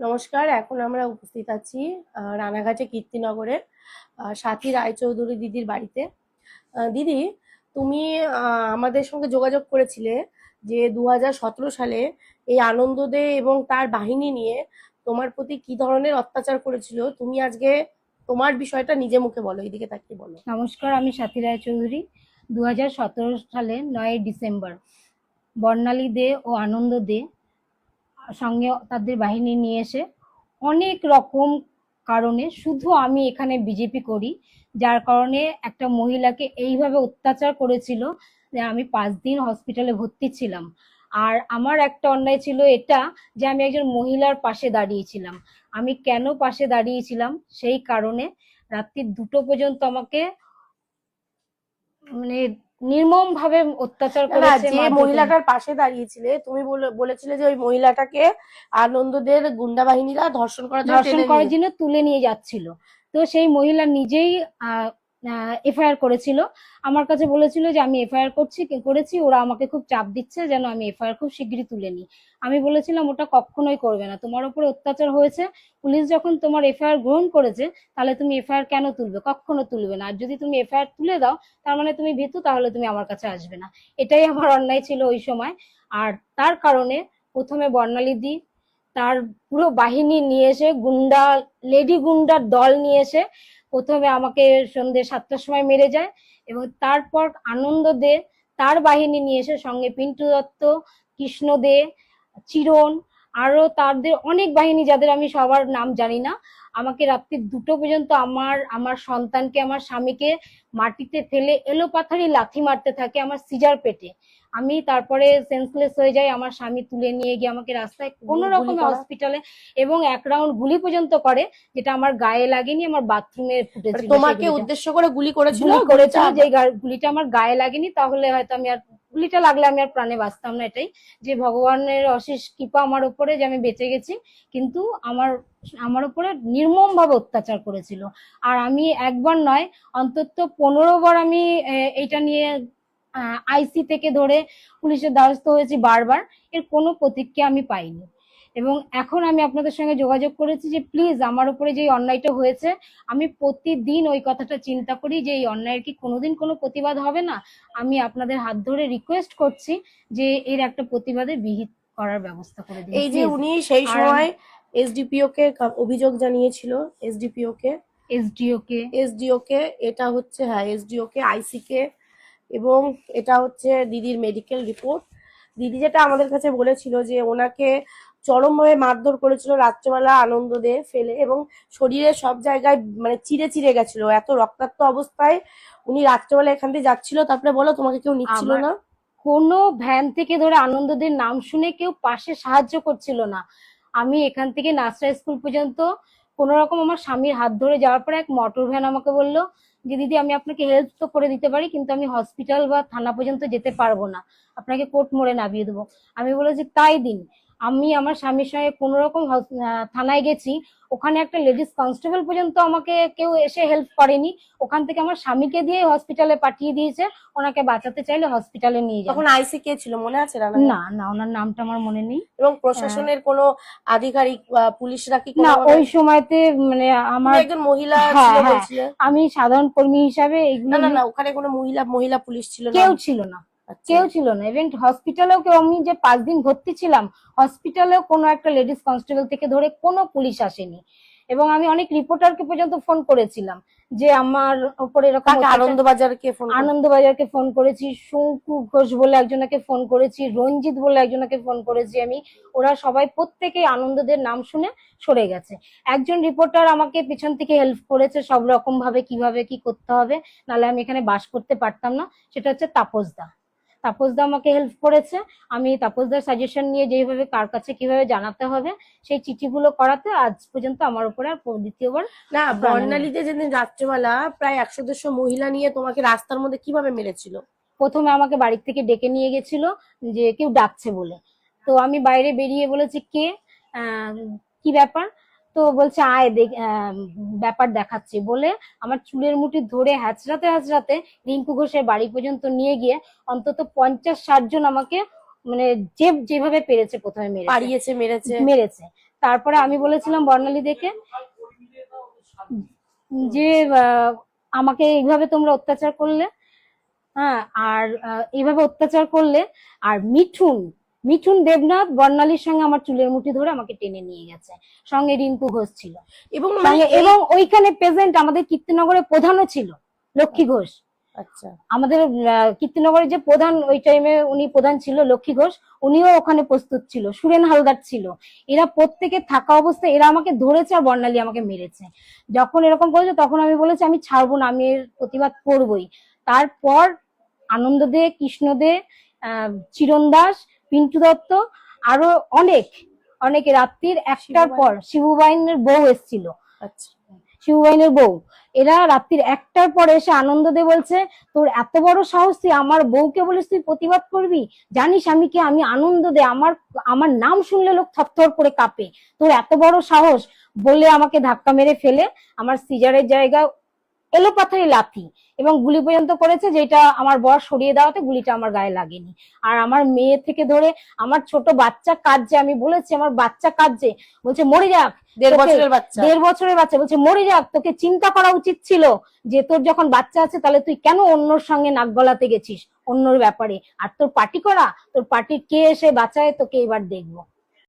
নমস্কার। এখন আমরা উপস্থিত আছি রানাঘাটে কীর্তিনগরের সাথী রায়চৌধুরী দিদির বাড়িতে। দিদি, তুমি আমাদের সঙ্গে যোগাযোগ করেছিলে যে 2017 সালে এই আনন্দ দে এবং তার বাহিনী নিয়ে তোমার প্রতি কি ধরনের অত্যাচার করেছিল। তুমি আজকে তোমার বিষয়টা নিজে মুখে বলো, এইদিকে তাকিয়ে বলো। নমস্কার, আমি সাথী রায়চৌধুরী। 2017 সালে 9 ডিসেম্বর বর্ণালী দে ও আনন্দ দে সঙ্গে তাদের বাহিনী নিয়ে এসে অনেক রকম কারণে, শুধু আমি এখানে বিজেপি করি যার কারণে একটা মহিলাকে এইভাবে অত্যাচার করেছিল যে আমি 5 দিন হসপিটালে ভর্তি ছিলাম। আর আমার একটা অন্যায় ছিল এটা যে আমি একজন মহিলার পাশে দাঁড়িয়েছিলাম। আমি কেন পাশে দাঁড়িয়েছিলাম সেই কারণে রাত্রি 2টো পর্যন্ত আমাকে মানে নির্মম ভাবে অত্যাচার না, করেছে। যে মহিলাটার পাশে দাঁড়িয়েছিলে তুমি বলেছিলে যে ওই মহিলাটাকে আনন্দদের গুন্ডা বাহিনীরা ধর্ষণ করার জন্য ধর্ষণ করার জন্য তুলে নিয়ে যাচ্ছিল। তো সেই মহিলা নিজেই এফআইআর করেছিল, আমার কাছে বলেছিল যে আমি এফআইআর করেছি, ওরা আমাকে খুব চাপ দিচ্ছে যেন আমি এফআইআর খুব শিগগিরই তুলে নিই। আমি বলেছিলাম ওটা কখনোই করবে না, তোমার উপরে অত্যাচার হয়েছে, পুলিশ যখন তোমার এফআইআর গ্রহণ করেছে তাহলে তুমি এফআইআর কেন তুলবে? কখনো তুলবে না। আর যদি তুমি এফআইআর তুলে দাও তার মানে তুমি ভীতু, তাহলে তুমি আমার কাছে আসবে না। এটাই আমার অন্যায় ছিল ওই সময়। আর তার কারণে প্রথমে বর্ণালী দি তার পুরো বাহিনী নিয়ে এসে লেডি গুন্ডার দল নিয়ে এসে প্রথমে আমাকে সন্ধ্যে 7টার সময় মেরে যায়, এবং তারপর আনন্দ দে তার বাহিনী নিয়ে এসে সঙ্গে পিন্টু দত্ত, কৃষ্ণ দে, চিরণ, আরো তাদের অনেক বাহিনী যাদের আমি সবার নাম জানি না, আমাকে রাত্রি 2টো পর্যন্ত আমার সন্তানকে, আমার স্বামীকে মাটিতে ফেলে এলোপাথারি লাথি মারতে থাকে আমার সিজার পেটে। আমি তারপরে সেন্সলেস হয়ে যাই, আমার স্বামী তুলে নিয়ে গিয়ে আমাকে রাস্তায় কোনো রকমে হসপিটালে, এবং 1 রাউন্ড গুলি পর্যন্ত করে, যেটা আমার গায়ে লাগেনি, আমার বাথরুমে ফুটেছিল। তোমাকে উদ্দেশ্য করে গুলি করেছিল যে গুলিটা আমার গায়ে লাগেনি, তাহলে হয়তো আমি আর, গুলিটা লাগলে আমি আর প্রাণে বাঁচতাম না। এটাই যে ভগবানের অশেষ কৃপা আমার উপরে যে আমি বেঁচে গেছি। কিন্তু আমার উপরে নির্মম ভাবে অত্যাচার করেছিল। আর আমি একবার নয়, অন্তত 15 বার আমি এইটা নিয়ে আইসি থেকে ধরে পুলিশের দ্বারস্থ হয়েছি বারবার। এর কোনো প্রতিক্রিয়া আমি পাইনি। এবং এখন আমি আপনাদের সঙ্গে যোগাযোগ করেছি যে প্লিজ আমার উপরে যে অন্যায়টা হয়েছে, আমি প্রতিদিন ওই কথাটা চিন্তা করি যে এই অন্যায়ের কি কোনোদিন কোনো প্রতিবাদ হবে না। আমি আপনাদের হাত ধরে রিকোয়েস্ট করছি যে এর একটা প্রতিবাদে বিহিত করার ব্যবস্থা করে দিন। এই যে উনি সেই সময় এসডিপিও কে অভিযোগ জানিয়েছিল, এসডিও কে এটা হচ্ছে, হ্যাঁ এসডিও কে, আইসি কে, এবং এটা হচ্ছে দিদির মেডিকেল রিপোর্ট। দিদি যেটা আমাদের কাছে বলেছিল যে ওনাকে চরমভাবে মারধর করেছিল রাত্রেবেলা আনন্দ দে ফেলে, এবং শরীরের সব জায়গায় মানে চিড়ে চিড়ে গেছিল, এত রক্তাক্ত অবস্থায় উনি রাত্রেবেলা এখান থেকে যাচ্ছিল। তারপরে বলো, তোমাকে কেউ নিচ্ছিল না? কোনো ভ্যান থেকে ধরে আনন্দদের নাম শুনে কেউ পাশে সাহায্য করছিল না। আমি এখান থেকে নার্সারি স্কুল পর্যন্ত কোন রকম আমার স্বামীর হাত ধরে যাওয়ার পরে এক মোটর ভ্যান আমাকে বললো যে দিদি আমি আপনাকে হেল্প তো করে দিতে পারি, কিন্তু আমি হসপিটাল বা থানা পর্যন্ত যেতে পারবো না, আপনাকে কোর্ট মোড়ে নামিয়ে দেবো। আমি বলেছি তাই দিন। আমি আমার স্বামীর সঙ্গে কোন রকম থানায় গেছি, ওখানে একটা লেডিস কনস্টেবল পর্যন্ত আমাকে কেউ এসে হেল্প করেনি। ওখান থেকে আমার স্বামীকে দিয়ে হসপিটালে পাঠিয়ে দিয়েছে, ওনাকে বাঁচাতে চাইলে হসপিটালে নিয়ে যাবে। তখন আইসি কে ছিল মনে আছে? না না, ওনার নামটা আমার মনে নেই। এবং প্রশাসনের কোনো আধিকারিক পুলিশরা কি না, ওই সময়তে মানে আমার একজন মহিলা ছিল বলছিল, আমি সাধারণ কর্মী হিসাবে না না না, ওখানে কোনো মহিলা পুলিশ ছিল না? কেউ ছিল না, কেউ ছিল না। ইভেন হসপিটালেও কেউ, আমি যে 5 দিন ভর্তি ছিলাম হসপিটালেও কোনো একটা লেডিস কনস্টেবল থেকে ধরে কোনো পুলিশ আসেনি। এবং আমি অনেক রিপোর্টারকে পর্যন্ত ফোন করেছিলাম যে আমার উপরে এরকম, আনন্দবাজারকে ফোন করেছি, শঙ্কু ঘোষ বলে একজনকে ফোন করেছি, রঞ্জিত বলে একজনকে ফোন করেছি আমি। ওরা সবাই প্রত্যেকেই আনন্দদের নাম শুনে সরে গেছে। একজন রিপোর্টার আমাকে পিছন থেকে হেল্প করেছে সব রকম ভাবে, কিভাবে কি করতে হবে, নাহলে আমি এখানে বাস করতে পারতাম না। সেটা হচ্ছে তাপসদা আমাকে হেল্প করেছে। আমি তাপসদার সাজেশন নিয়ে যেভাবে কার কাছে কিভাবে জানাতে হবে সেই চিঠিগুলো করাতে আজ পর্যন্ত আমার উপরে আর দ্বিতীয়বার না। বর্ণালীতে যেদিন রাত্রেবেলা প্রায় 100-150 মহিলা নিয়ে তোমাকে রাস্তার মধ্যে কিভাবে মেরেছিল? প্রথমে আমাকে বাড়ি থেকে ডেকে নিয়ে গেছিল যে কেউ ডাকছে বলে। তো আমি বাইরে বেরিয়ে বলেছি কে, কি ব্যাপার? তো বলছে আয় ব্যাপার দেখাচ্ছি বলে আমার চুলের মুঠি ধরে হ্যাচড়াতে হ্যাচড়াতে রিঙ্কু ঘোষের বাড়ি পর্যন্ত নিয়ে গিয়ে অন্তত 50-60 জন আমাকে মানে যেভাবে পেরেছে প্রথমে মেরেছে। তারপরে আমি বলেছিলাম বর্ণালী দেখে যে আমাকে এইভাবে তোমরা অত্যাচার করলে, হ্যাঁ, আর এইভাবে অত্যাচার করলে। আর মিঠুন মিঠুন দেবনাথ বর্ণালীর সঙ্গে আমার চুলের মুঠি ধরে আমাকে টেনে নিয়ে গেছে, সঙ্গে রিঙ্কু ঘোষ ছিল এবং সঙ্গে, এবং ওইখানে প্রেজেন্ট আমাদের কীর্তিনগরের প্রধানও ছিল লক্ষ্মী ঘোষ। আচ্ছা, আমাদের কীর্তিনগরের যে প্রধান ওই টাইমে উনি প্রধান ছিল লক্ষ্মী ঘোষ, উনিও ওখানে প্রস্তুত ছিল, সুরেন হালদার ছিল। এরা প্রত্যেকে থাকা অবস্থায় এরা আমাকে ধরেছে আর বর্ণালী আমাকে মেরেছে। যখন এরকম করেছে তখন আমি বলেছি আমি ছাড়বো না, আমি এর প্রতিবাদ করবই। তারপর আনন্দ দে, কৃষ্ণ দে, চিরণ দাস, পিন্টু দত্ত, আরো অনেকে রাত্রির একটার পর শিবুবাইনের বউ এসেছিল, আচ্ছা, শিবুবাইনের বউ, এরা রাত্রির একটার পরে এসে আনন্দ দে বলছে তোর এত বড় সাহস তুই আমার বউকে বলিস তুই প্রতিবাদ করবি, জানিস আমি কি, আমি আনন্দ দে, আমার আমার নাম শুনলে লোক থরথর করে কাঁপে, তোর এত বড় সাহস, বলে আমাকে ধাক্কা মেরে ফেলে আমার সিজারের জায়গায় এলোপাথারি লাথি এবং গুলি পর্যন্ত করেছে, যেটা আমার বর সরিয়ে দেওয়াতে গুলিটা আমার গায়ে লাগেনি। আর আমার মেয়ে থেকে ধরে আমার ছোট বাচ্চা কাঁদছে, আমি বলেছি আমার বাচ্চা কাঁদছে, বলছে মরে যাক, 1.5 বছরের বাচ্চা। 1.5 বছরের বাচ্চা, বলছে মরে যাক, তোকে চিন্তা করা উচিত ছিল যে তোর যখন বাচ্চা আছে তাহলে তুই কেন অন্যর সঙ্গে নাক গলাতে গেছিস অন্যর ব্যাপারে, আর তোর পার্টি করা, তোর পার্টির কে এসে বাঁচায় তোকে এবার দেখবো।